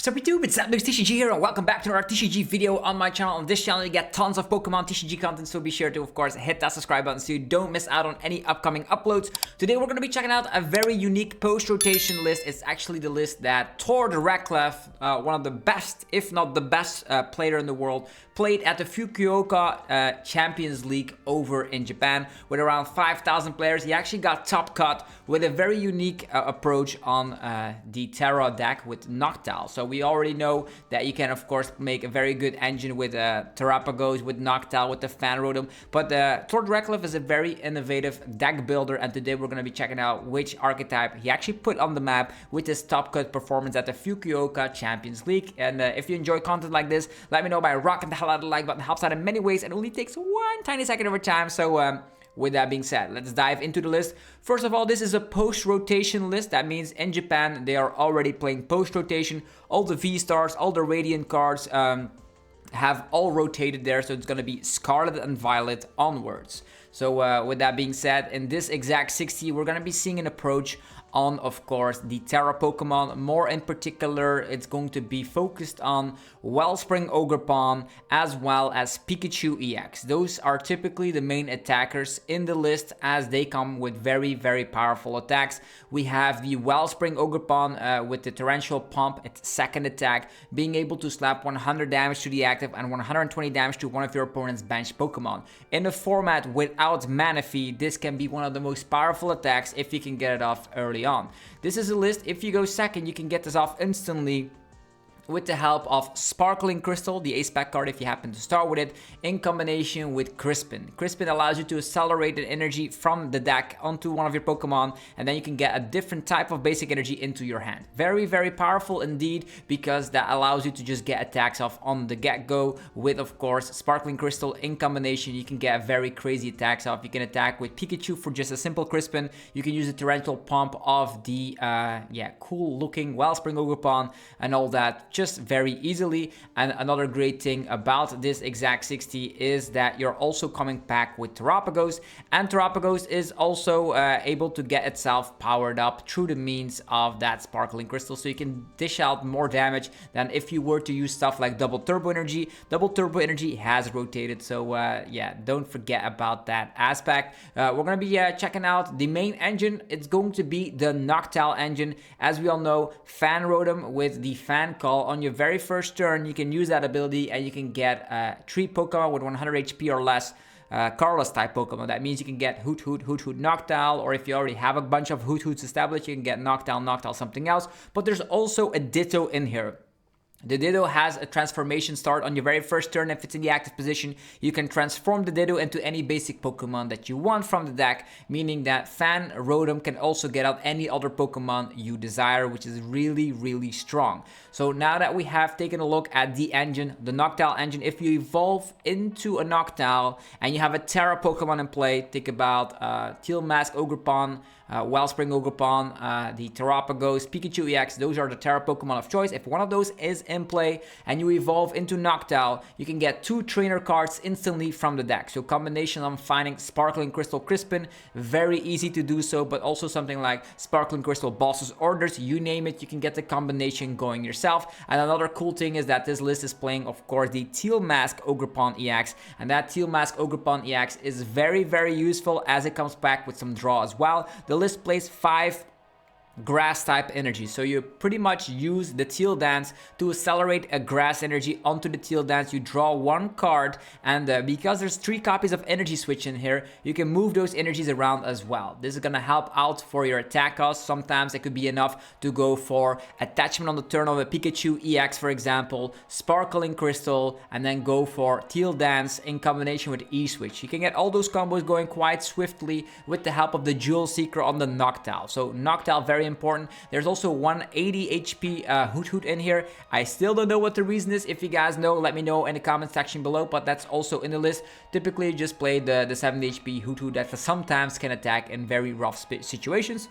Sup YouTube, it's Sup TCG here, and welcome back to another TCG video on my channel. On this channel you get tons of Pokemon TCG content, so be sure to of course hit that subscribe button so you don't miss out on any upcoming uploads. Today we're going to be checking out a very unique post-rotation list. It's actually the list that Tord Reklev, one of the best, if not the best player in the world, played at the Fukuoka Champions League over in Japan with around 5,000 players. He actually got top cut with a very unique approach on the Tera deck with Noctowl. So we already know that you can of course make a very good engine with Terapagos, with Noctowl, with the Fan Rotom, but Tord Reklev is a very innovative deck builder, and today we're going to be checking out which archetype he actually put on the map with his top cut performance at the Fukuoka Champions League. And if you enjoy content like this, let me know by rocking the hell out of the like button. It helps out in many ways and only takes one tiny second of your time. So with that being said, let's dive into the list. First of all, this is a post-rotation list. That means in Japan, they are already playing post-rotation. All the V-Stars, all the Radiant cards have all rotated there. So it's going to be Scarlet and Violet onwards. So with that being said, in this exact 60, we're going to be seeing an approach on, of course, the Tera Pokemon. More in particular, it's going to be focused on Wellspring Ogerpon as well as Pikachu EX. Those are typically the main attackers in the list, as they come with very, very powerful attacks. We have the Wellspring Ogerpon with the Torrential Pump at second attack, being able to slap 100 damage to the active and 120 damage to one of your opponent's bench Pokemon. In a format without Manaphy, this can be one of the most powerful attacks if you can get it off early on. This is a list, if you go second, you can get this off instantly with the help of Sparkling Crystal, the ace pack card if you happen to start with it, in combination with Crispin. Crispin allows you to accelerate the energy from the deck onto one of your Pokemon, and then you can get a different type of basic energy into your hand. Very, very powerful indeed, because that allows you to just get attacks off on the get-go. With, of course, Sparkling Crystal in combination, you can get very crazy attacks off. You can attack with Pikachu for just a simple Crispin. You can use the Torrential Pump of the, cool-looking Wellspring Ogerpon and all that, just very easily. And another great thing about this exact 60 is that you're also coming back with Terapagos, and Terapagos is also able to get itself powered up through the means of that Sparkling Crystal, so you can dish out more damage than if you were to use stuff like Double Turbo Energy. Double Turbo Energy has rotated, so yeah, don't forget about that aspect. We're gonna be checking out the main engine. It's going to be the Noctowl engine. As we all know, Fan Rotom with the Fan Call. On your very first turn, you can use that ability and you can get 3 Pokemon with 100 HP or less, Carlos type Pokemon. That means you can get Hoothoot, Hoothoot Noctowl, or if you already have a bunch of Hoothoots established, you can get Noctowl, Noctowl something else. But there's also a Ditto in here. The Ditto has a transformation start on your very first turn. If it's in the active position, you can transform the Ditto into any basic Pokemon that you want from the deck, meaning that Fan Rotom can also get out any other Pokemon you desire, which is really, really strong. So now that we have taken a look at the engine, the Noctowl engine, if you evolve into a Noctowl and you have a Tera Pokemon in play, think about Teal Mask Ogerpon, Wellspring Ogerpon, the Terapagos, Pikachu EX, those are the Tera Pokemon of choice. If one of those is in play and you evolve into Noctowl, you can get 2 trainer cards instantly from the deck. So combination of finding Sparkling Crystal Crispin, very easy to do so, but also something like Sparkling Crystal Boss's Orders, you name it, you can get the combination going yourself. And another cool thing is that this list is playing, of course, the Teal Mask Ogerpon EX, and that Teal Mask Ogerpon EX is very, very useful as it comes back with some draw as well. The list plays 5 grass type energy, so you pretty much use the Teal Dance to accelerate a grass energy onto the Teal Dance. You draw 1 card, and because there's 3 copies of energy switch in here, you can move those energies around as well. This is gonna help out for your attack cost. Sometimes it could be enough to go for attachment on the turn of a Pikachu EX, for example, Sparkling Crystal, and then go for Teal Dance in combination with E-Switch. You can get all those combos going quite swiftly with the help of the Jewel Seeker on the Noctowl. So Noctowl, very important. There's also 180 HP Hoothoot in here. I still don't know what the reason is. If you guys know, let me know in the comment section below, but that's also in the list. Typically, just play the 70 HP Hoothoot that sometimes can attack in very rough situations.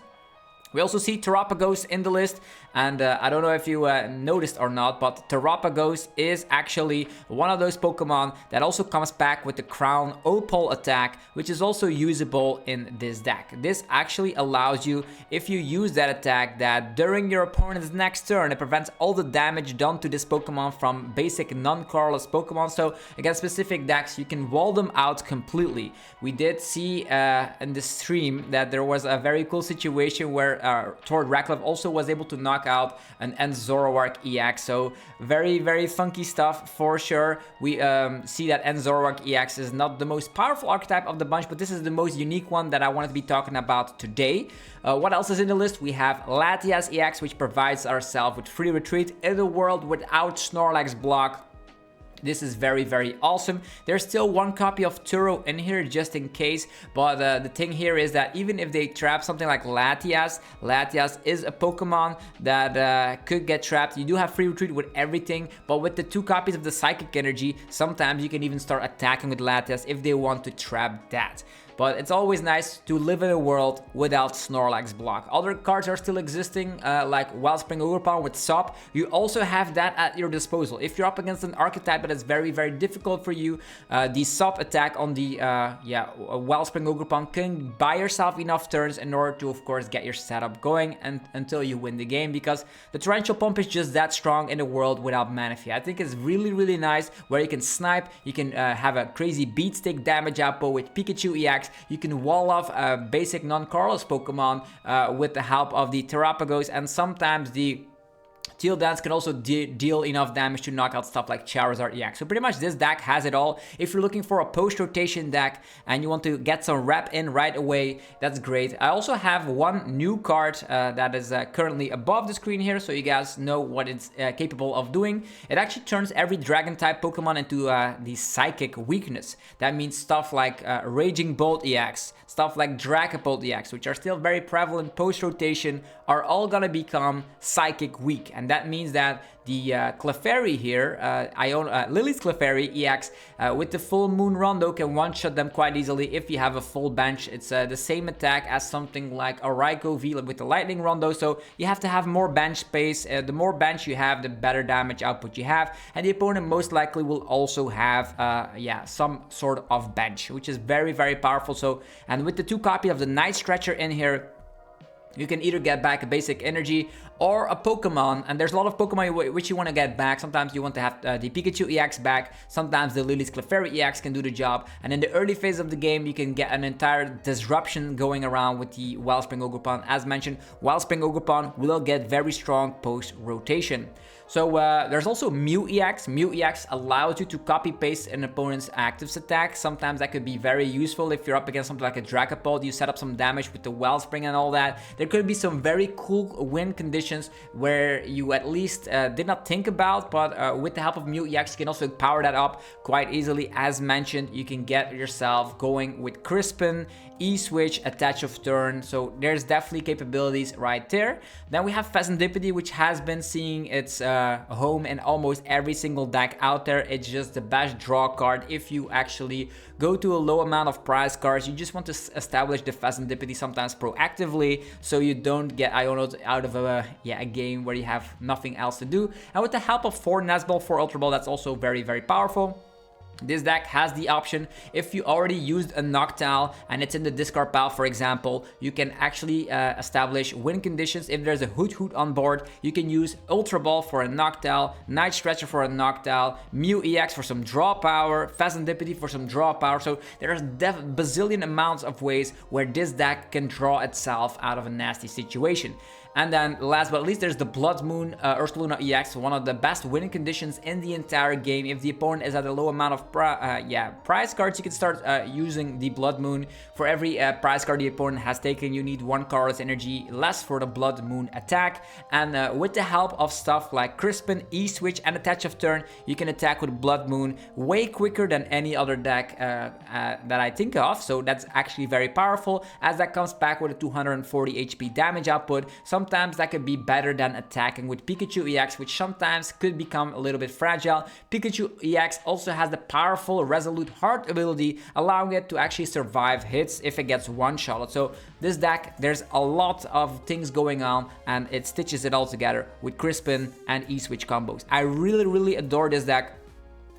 We also see Terapagos in the list, and I don't know if you noticed or not, but Terapagos is actually one of those Pokemon that also comes back with the Crown Opal attack, which is also usable in this deck. This actually allows you, if you use that attack, that during your opponent's next turn, it prevents all the damage done to this Pokemon from basic non-colorless Pokemon. So against specific decks, you can wall them out completely. We did see in the stream that there was a very cool situation where Toward Reklev also was able to knock out an End Zoroark EX, so very funky stuff for sure. We see that End Zoroark EX is not the most powerful archetype of the bunch, but this is the most unique one that I wanted to be talking about today. What else is in the list? We have Latias EX, which provides ourselves with free retreat in a world without Snorlax block. This is very awesome. There's still one copy of Turo in here just in case, but the thing here is that even if they trap something like Latias, Latias is a Pokemon that could get trapped. You do have free retreat with everything, but with the 2 copies of the Psychic Energy, sometimes you can even start attacking with Latias if they want to trap that. But it's always nice to live in a world without Snorlax block. Other cards are still existing, like Wellspring Ogerpon with Sup. You also have that at your disposal. If you're up against an archetype that is very difficult for you, the Sup attack on the Wellspring Ogerpon can buy yourself enough turns in order to, of course, get your setup going and until you win the game, because the Torrential Pump is just that strong in a world without Manaphy. I think it's really nice where you can snipe, you can have a crazy beat stick damage output with Pikachu EX. You can wall off a basic non-colorless Pokemon with the help of the Terapagos, and sometimes the Teal Dance can also deal enough damage to knock out stuff like Charizard EX. So pretty much this deck has it all. If you're looking for a post-rotation deck and you want to get some rep in right away, that's great. I also have one new card that is currently above the screen here, so you guys know what it's capable of doing. It actually turns every Dragon-type Pokemon into the Psychic weakness. That means stuff like Raging Bolt EX, stuff like Dragapult EX, which are still very prevalent post-rotation, are all gonna become Psychic weak. And that means that the Clefairy here, Lily's Clefairy EX with the Full Moon Rondo can one-shot them quite easily if you have a full bench. It's the same attack as something like a Raikou V with the Lightning Rondo, so you have to have more bench space. The more bench you have, the better damage output you have, and the opponent most likely will also have some sort of bench, which is very powerful. So, and with the 2 copies of the Night Stretcher in here, you can either get back a basic energy or a Pokemon, and there's a lot of Pokemon which you want to get back. Sometimes you want to have the Pikachu EX back, sometimes the Lily's Clefairy EX can do the job, and in the early phase of the game you can get an entire disruption going around with the Wellspring Ogerpon. As mentioned, Wellspring Ogerpon will get very strong post-rotation. So there's also Mew EX. Mew EX allows you to copy paste an opponent's actives attack. Sometimes that could be very useful if you're up against something like a Dragapult. You set up some damage with the Wellspring and all that. There could be some very cool win conditions where you at least did not think about, but with the help of Mew EX you can also power that up quite easily. As mentioned, you can get yourself going with Crispin, E-Switch, Attach of Turn, so there's definitely capabilities right there. Then we have Pheasantipede, which has been seeing its home in almost every single deck out there. It's just the best draw card if you actually go to a low amount of prize cards. You just want to establish the Pheasantipede sometimes proactively, so you don't get Ionoed out of a game where you have nothing else to do. And with the help of 4 Nesball, 4 Ultra Ball, that's also very powerful. This deck has the option, if you already used a Noctowl and it's in the discard pile, for example, you can actually establish win conditions. If there's a Hoothoot on board, you can use Ultra Ball for a Noctowl, Night Stretcher for a Noctowl, Mew EX for some draw power, Pheasantipede for some draw power. So there's bazillion amounts of ways where this deck can draw itself out of a nasty situation. And then last but not least, there's the Blood Moon Ursaluna EX, one of the best winning conditions in the entire game. If the opponent is at a low amount of prize cards, you can start using the Blood Moon. For every prize card the opponent has taken, you need 1 colorless energy less for the Blood Moon attack. And with the help of stuff like Crispin, E-Switch, and Attach of Turn, you can attack with Blood Moon way quicker than any other deck that I think of. So that's actually very powerful, as that comes back with a 240 HP damage output. Sometimes sometimes that could be better than attacking with Pikachu EX, which sometimes could become a little bit fragile. Pikachu EX also has the powerful Resolute Heart ability, allowing it to actually survive hits if it gets one-shotted. So this deck, there's a lot of things going on, and it stitches it all together with Crispin and E-Switch combos. I really adore this deck.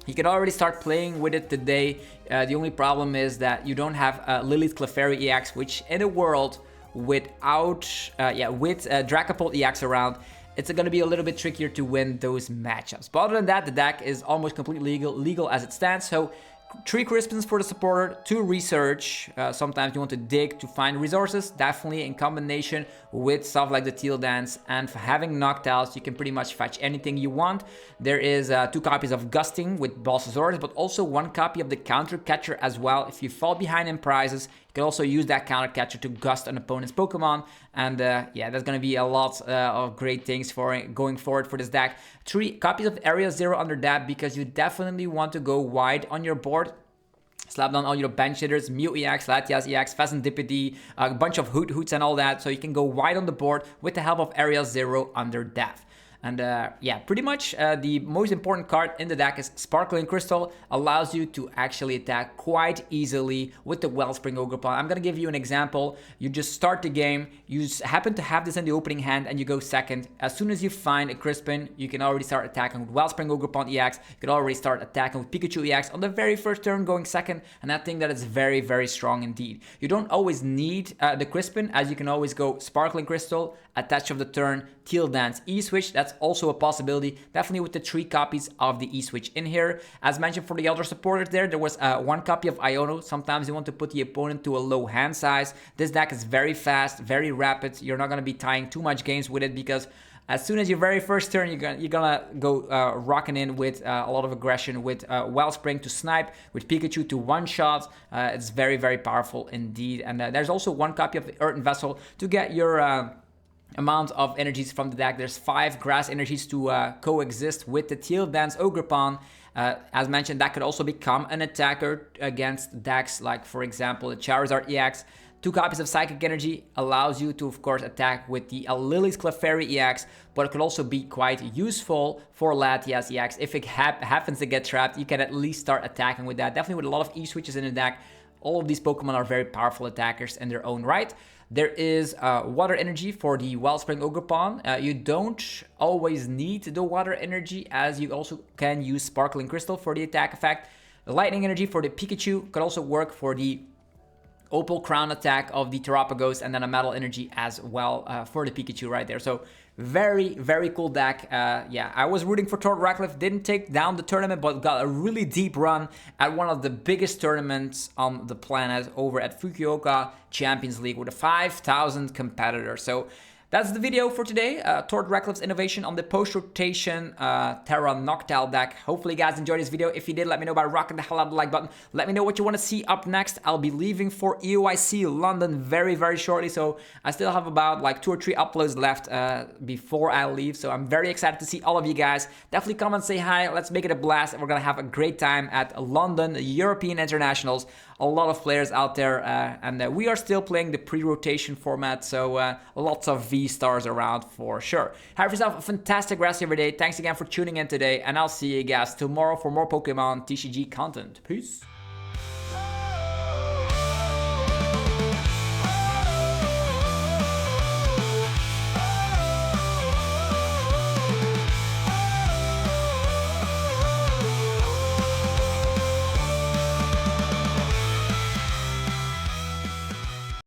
You can already start playing with it today. The only problem is that you don't have Lily's Clefairy EX, which in a world without, with Dragapult EX around, it's going to be a little bit trickier to win those matchups. But other than that, the deck is almost completely legal as it stands. So 3 Crispins for the supporter, 2 research. Sometimes you want to dig to find resources, definitely in combination with stuff like the Teal Dance, and for having Noctowls, you can pretty much fetch anything you want. There is 2 copies of Gusting with Balsasaurus, but also 1 copy of the Counter Catcher as well. If you fall behind in prizes, you can also use that Counter Catcher to gust an opponent's Pokemon. And yeah, there's going to be a lot of great things for going forward for this deck. 3 copies of Area Zero under that, because you definitely want to go wide on your board. Slap down all your bench hitters, Mew EX, Latias EX, Pheasantipede, a bunch of Hoot-Hoots and all that, so you can go wide on the board with the help of Area Zero under Death. And yeah, pretty much the most important card in the deck is Sparkling Crystal. Allows you to actually attack quite easily with the Wellspring Ogerpon. I'm going to give you an example. You just start the game, you happen to have this in the opening hand, and you go second. As soon as you find a Crispin, you can already start attacking with Wellspring Ogerpon EX. You can already start attacking with Pikachu EX on the very first turn, going second. And I think that is very strong indeed. You don't always need the Crispin, as you can always go Sparkling Crystal, attach of the turn, Teal Dance, E-Switch. That's also a possibility, definitely with the 3 copies of the E-Switch in here. As mentioned for the other supporters there was 1 copy of Iono. Sometimes you want to put the opponent to a low hand size. This deck is very fast, very rapid. You're not going to be tying too much games with it, because as soon as your very first turn, you're gonna go rocking in with a lot of aggression with Wellspring to snipe, with Pikachu to one-shot. It's very powerful indeed. And there's also 1 copy of the Earthen Vessel to get your amount of energies from the deck. There's 5 grass energies to coexist with the Teal Dance Ogerpon. As mentioned, that could also become an attacker against decks like, for example, the Charizard EX. 2 copies of Psychic Energy allows you to, of course, attack with the Lily's Clefairy EX, but it could also be quite useful for Latias EX. If it happens to get trapped, you can at least start attacking with that. Definitely with a lot of E-Switches in the deck. All of these Pokemon are very powerful attackers in their own right. There is Water Energy for the Wellspring Ogerpon. You don't always need the Water Energy, as you also can use Sparkling Crystal for the attack effect. The Lightning Energy for the Pikachu could also work for the Opal Crown attack of the Terapagos, and then a Metal Energy as well for the Pikachu right there. So very cool deck. Yeah, I was rooting for Reklev, didn't take down the tournament, but got a really deep run at one of the biggest tournaments on the planet over at Fukuoka Champions League with a 5,000 competitors. So that's the video for today. Toward Reklev's innovation on the Post Rotation Terra Noctowl deck. Hopefully you guys enjoyed this video. If you did, let me know by rocking the hell out of the like button. Let me know what you want to see up next. I'll be leaving for EOIC London very shortly, so I still have about like 2 or 3 uploads left before I leave. So I'm very excited to see all of you guys. Definitely come and say hi. Let's make it a blast. We're gonna have a great time at London European Internationals. A lot of players out there, and we are still playing the pre-rotation format, so lots of V-stars around for sure. Have yourself a fantastic rest of your day. Thanks again for tuning in today, and I'll see you guys tomorrow for more Pokemon TCG content. Peace.